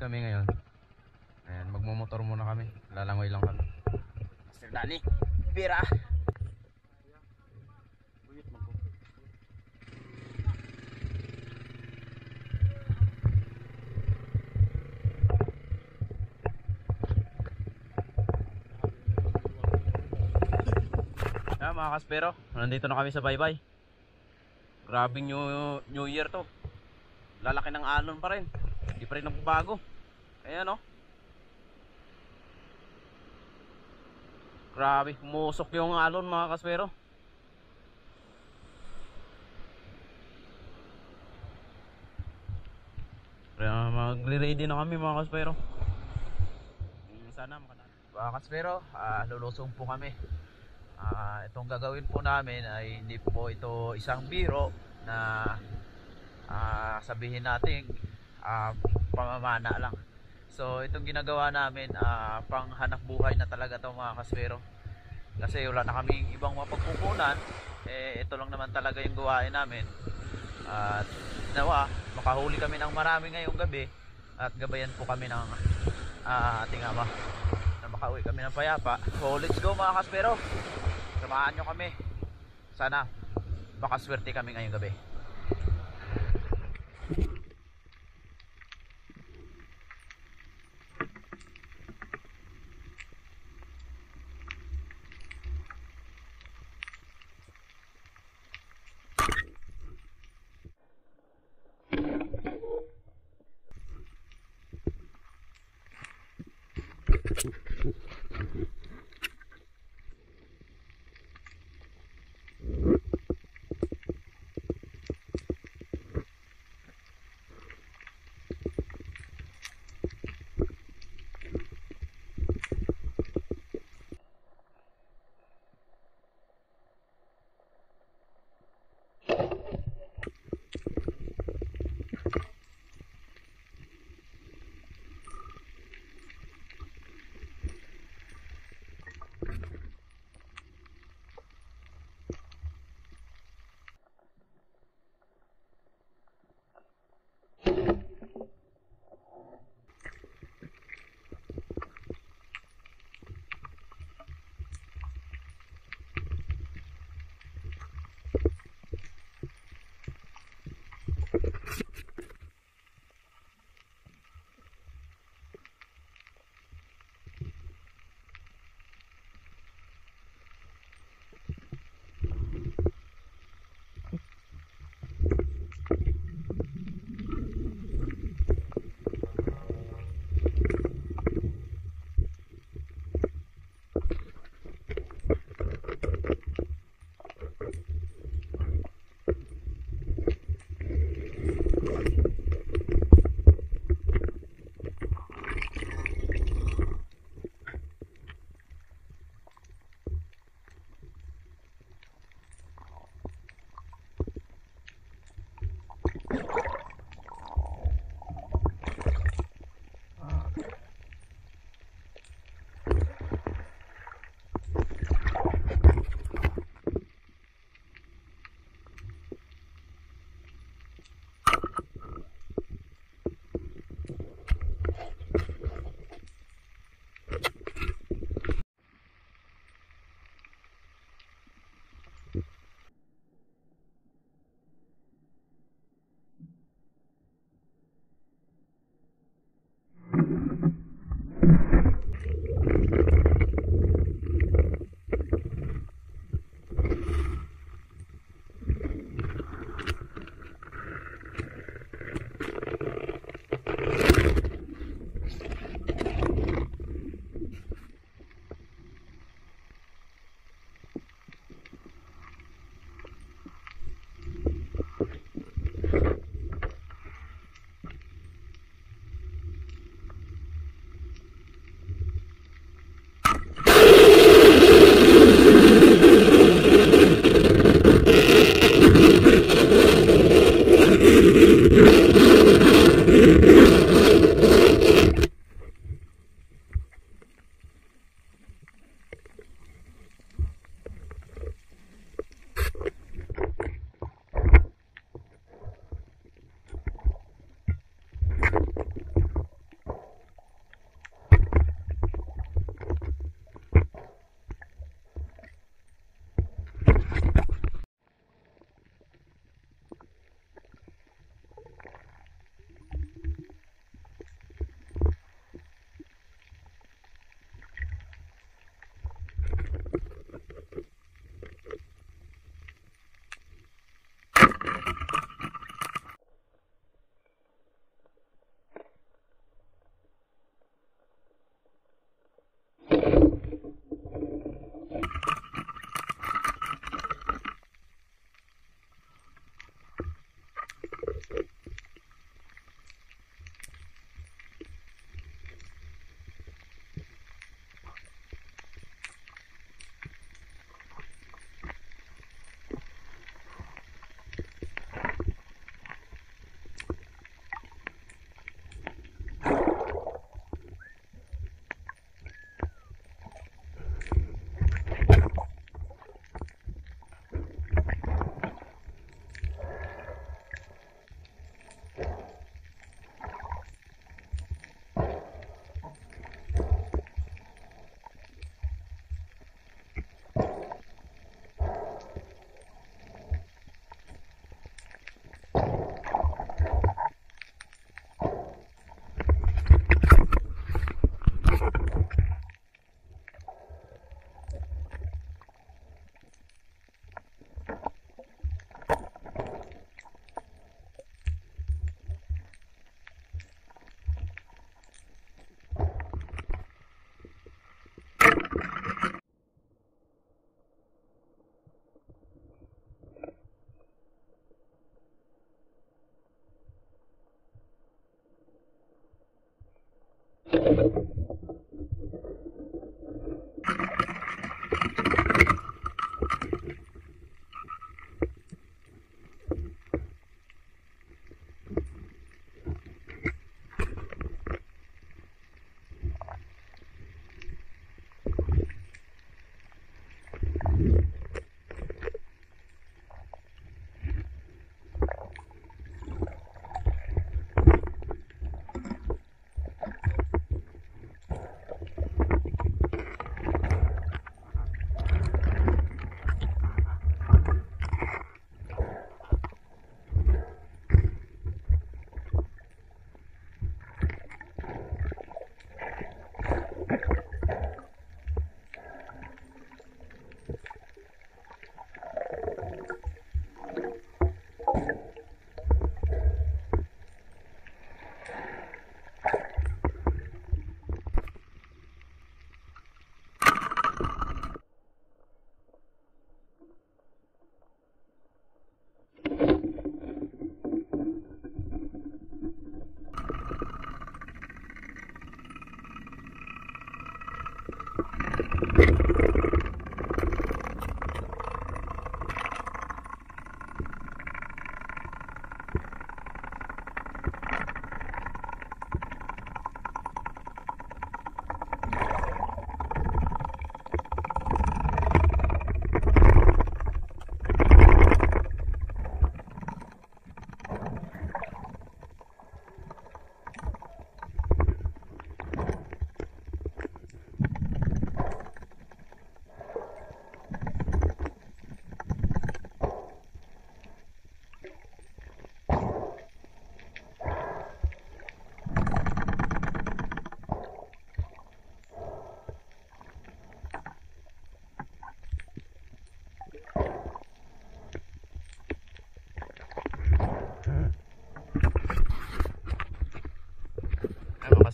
kami ngayon. Ayan, magmumotor muna kami. Lalangoy lang kami. Master Dani, pira. Ayan mga kaspero, nandito na kami sa baybay. Grabing new year to. Lalaki ng alon pa rin. Hindi pa rin nagbabago. Ayan o. Grabe, umusok yung alon mga kaspero. Kaya magre-ready na kami mga kaspero. Sana makadaan. Mga kaspero, lulusong po kami. Itong gagawin po namin ay hindi po ito isang biro na sabihin natin pamamana lang. So itong ginagawa namin pang hanap buhay na talaga to mga kaswero, kasi wala na kaming ibang mapagkukunan. Ito lang naman talaga yung gawain namin, at nawa makahuli kami ng marami ngayong gabi at gabayan po kami ng ating ama na makauwi kami ng payapa. So let's go mga kaswero, samahan nyo kami. Sana makaswerte kami ngayong gabi.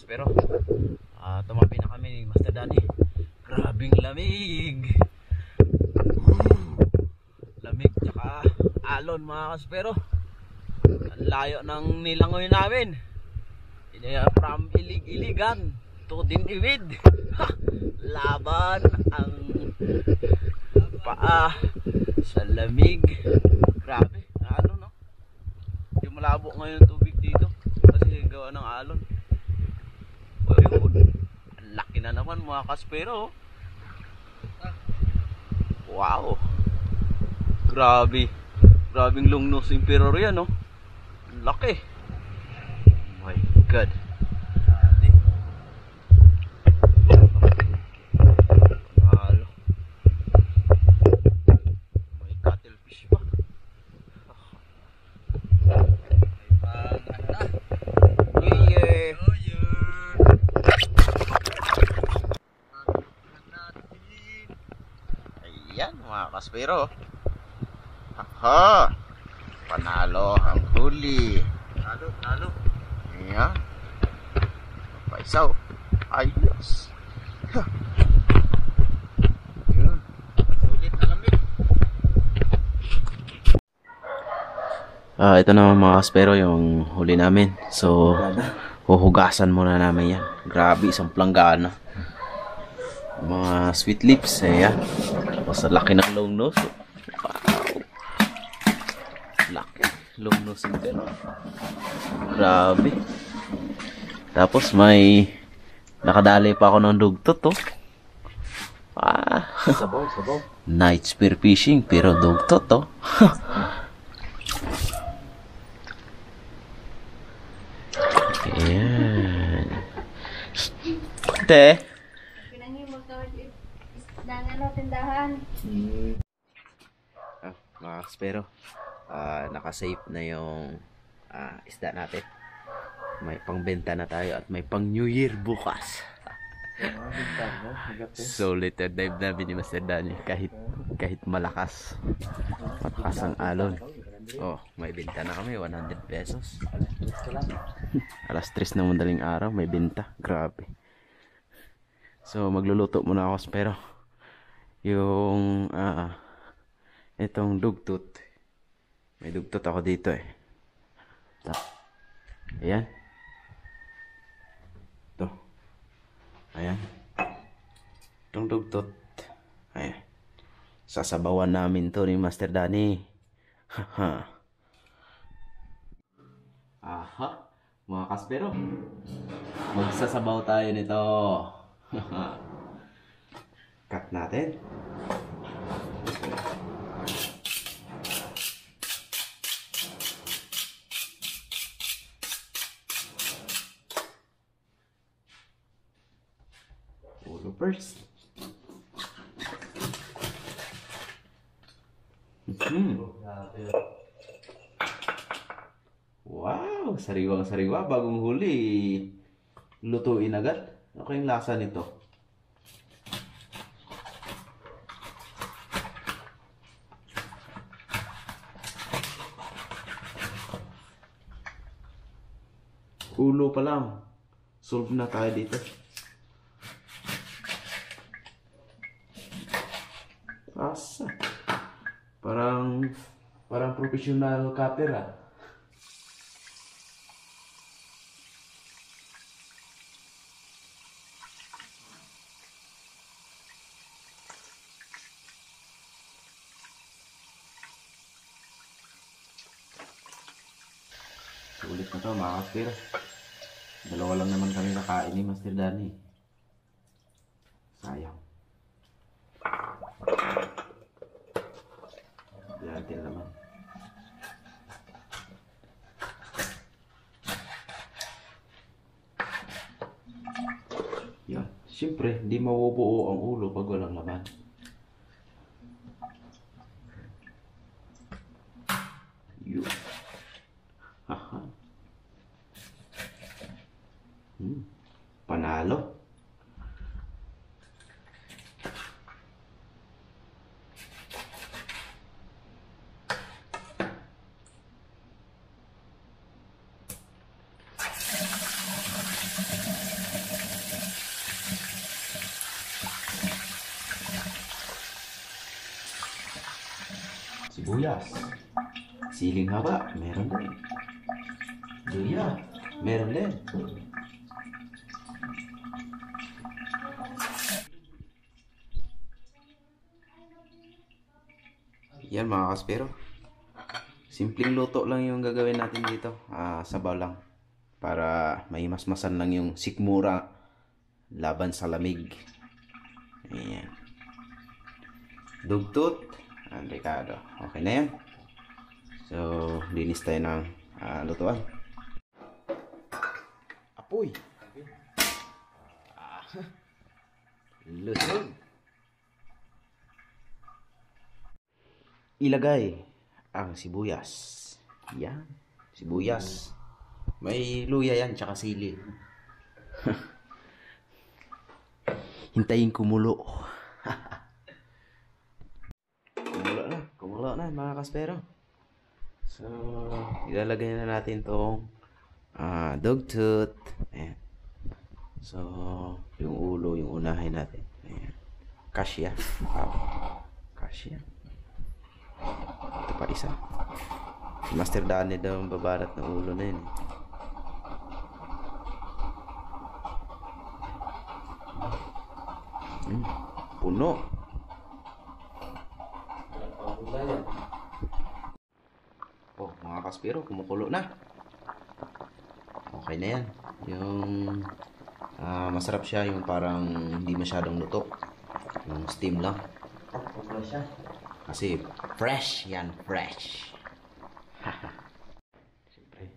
Pero tumabi na kami ni Master Danny. Grabing lamig. Lamig tsaka alon mga kaspero. Ang layo ng nilangoy namin. From Ilig-Iligan to Diniwid. Laban ang paa sa lamig. Grabe, ano no? Yung malabo ngayon tubig dito kasi gawa ng alon. Ayun, ang laki na naman mga kaspero. Wow, grabe. Grabing long nose emperor yan, no? Ang laki. Oh my god. Panalo. May cuttlefish pa. May pang ano na. New Year. Ayan mga kaspero. Aha! Panalo ang huli. Nalo. Ayan. Paisaw. Ayos. Ayan. Sulit na lamig. Ito naman mga kaspero yung huli namin. So, huhugasan muna namin yan. Grabe, isang planggana. Mga sweet lips. Ayan. Tapos laki ng long nose. Laki. Long nose pero grabe. Tapos may nakadali pa ako ng dugtot oh. Sabaw. Night spear fishing pero dugtot oh. Ayan. Te. Pinanghimog daw isdangan tindahan. Mga kaspero. Naka-save na yung isda natin. May pangbenta na tayo at may pang New Year bukas. Solid na dive namin ni Master Danny kahit malakas. Matakas ang alon. Oh, may benta na kami 100 pesos. Alas 3 ng madaling araw may benta. Grabe. So magluluto muna ako pero yung itong dugtot. May dugtot ako dito eh. Ito. Ayan. Ito. dugtot. Ayan. Sasabawan namin to ni Master Danny. Haha. Aha, mga kaspero. Magsasabaw tayo nito. Cut natin. Ulo first. Wow, sariwang-sariwa, bagong huli. Lutuin agad. Ano kayong lasa nito? Ulo pa lang. Solve na tayo dito. Asa. Parang professional cutter ah. Sulit na to mga kaspero. Dalawa lang naman kami nakain ni Master Danny. Sayang. Natin naman. Yan. Siyempre, hindi mabubuo ang ulo pag walang laman. Yun. Haha. Panalo. Sibuyas. Siling haba, meron din. Luya, meron din. Yan mga kaspero. Simpleng luto lang yung gagawin natin dito. Sabaw lang. Para may masmasan lang yung sikmura laban sa lamig. Ayan. Dugtot. Ricardo. Okay na yan. So, linis tayo ng lutuan. Apoy. Lusog. Ilagay ang sibuyas. Yan. Sibuyas. May luya yan, tsaka sili. Hintayin kumulo. Kumulo na mga kaspero. So, ilalagay na natin tong dugtot. Ayan. So, yung ulo, yung unahin natin. Ayan. Kasya. Kasya. Ito pa isa. Si Master Danny daw ang babarat ng ulo na yun. Puno. Oh, mga kaspero, kumukulo na. Okay na yan. Yung masarap siya, yung parang hindi masyadong luto. Yung steam lang. Kasi fresh yan, fresh. Siyempre.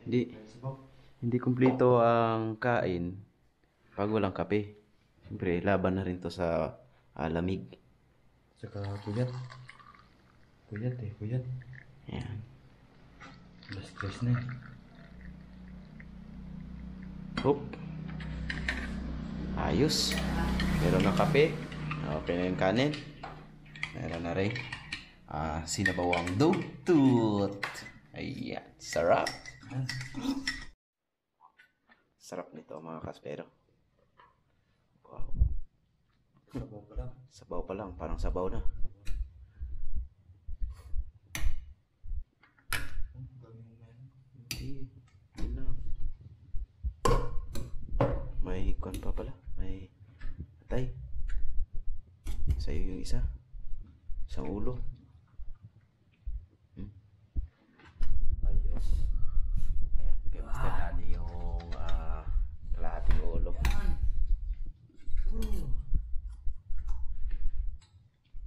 Hindi kumpleto ang kain pag walang kape. Siyempre, laban na rin to sa lamig. Saka puyat. Puyat. Ayan. Stress na. Hop. Ayos. Meron na kape. Okay na yung kanin. Meron na rin sinabawang dugtot. Ayan. Sarap. Sarap nito mga kaspero. Wow. Sabaw pa lang. Sabaw pa lang. Parang sabaw na. Hindi. Yun lang. May kon pa pala. May atay. Sa'yo yung isa. Isang ulo. Ayos. Ayan, kay Master Daddy yung kalahating ulo.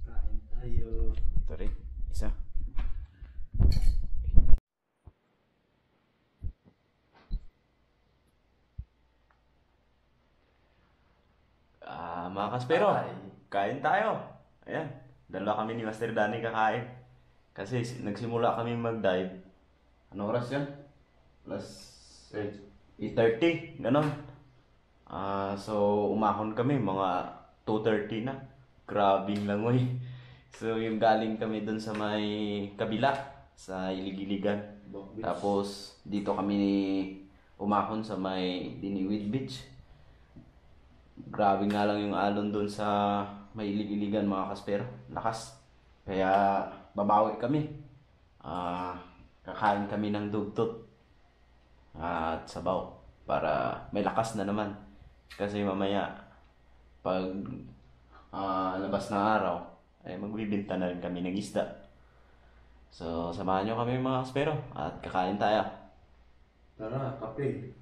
Kain tayo. Ito rin, isa. Mga kaspero, kain tayo. Ayan, dalawa kami ni Master Danny kakain. Kasi nagsimula kami mag-dive. Anong oras yan? Plus 8:30, ganon. So, umahon kami, mga 2:30 na. Grabing langoy. So, yung galing kami dun sa may kabila, sa Ilig-Iligan. Tapos, dito kami umahon sa may Diniwid Beach. Grabe nga lang yung alon dun sa may Ilig-Iligan, mga kaspero. Lakas. Kaya, babawi kami. Kakain kami ng dugtot at sabaw para may lakas na naman. Kasi mamaya, pag labas ng araw, ay magbibinta na rin kami ng isda. So, samahan nyo kami mga kaspero at kakain tayo. Tara, kape.